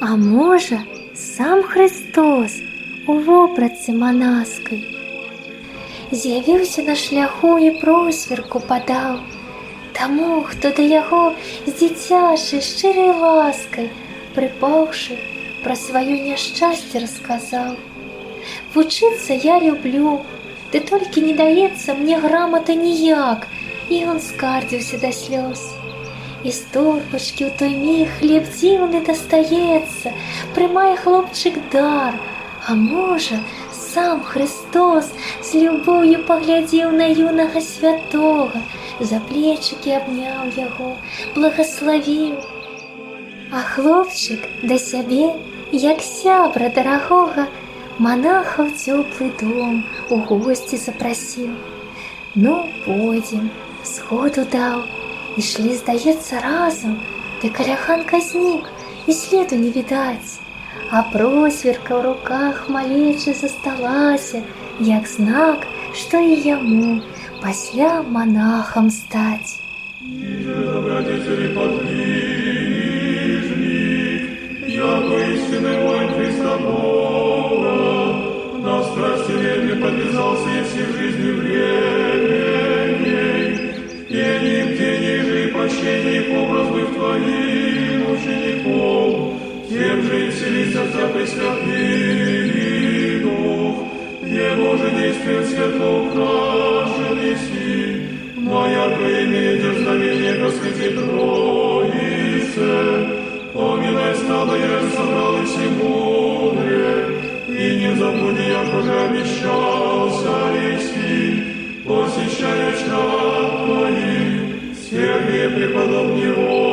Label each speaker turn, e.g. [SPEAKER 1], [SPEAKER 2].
[SPEAKER 1] А можа, сам Христос у вопратцы манаскай з'явіўся на шляху і просверку падаў таму, хто да яго з дзіцячай шчырай ласкай, прыпаўшы, пра сваё няшчасце расказаў. Вучыцца я люблю, ды толькі не даецца мне грамата ніяк, і ён скардзіўся да слёз. І з торбачкі ў той міг хлеб дзіўны дастаецца, прымае хлопчык дар, а можа, сам Христос з любоўю паглядзеў на юнага святога, за плечыкі абняў яго, благаславіў. А хлопчык да сябе, як сябра дарагога, манаха ў цёплы дом у госці запрасіў. Ну, пойдзем, згоду даў, ішлі, здаецца, разам, ды каляханка знік, і следу не відаць. А просверка ў руках малеча засталася, як знак, што і яму пасля монахам стаць.
[SPEAKER 2] Добродетели подвижник, яко истинный воин Христа Бога, на страсти верный подвязался и все в жизни временной, пением ниже и прощением образ быв твоим учеником, тем же и вселится вся пресвятый Дух, его же действием светло украшенный си, на яркое имя дерзновение Господи Троице, поминай стадо, я собрал и все мудрые, и не забуди, я уже обещался Иси, посещая чад твоих, Сергия преподобного.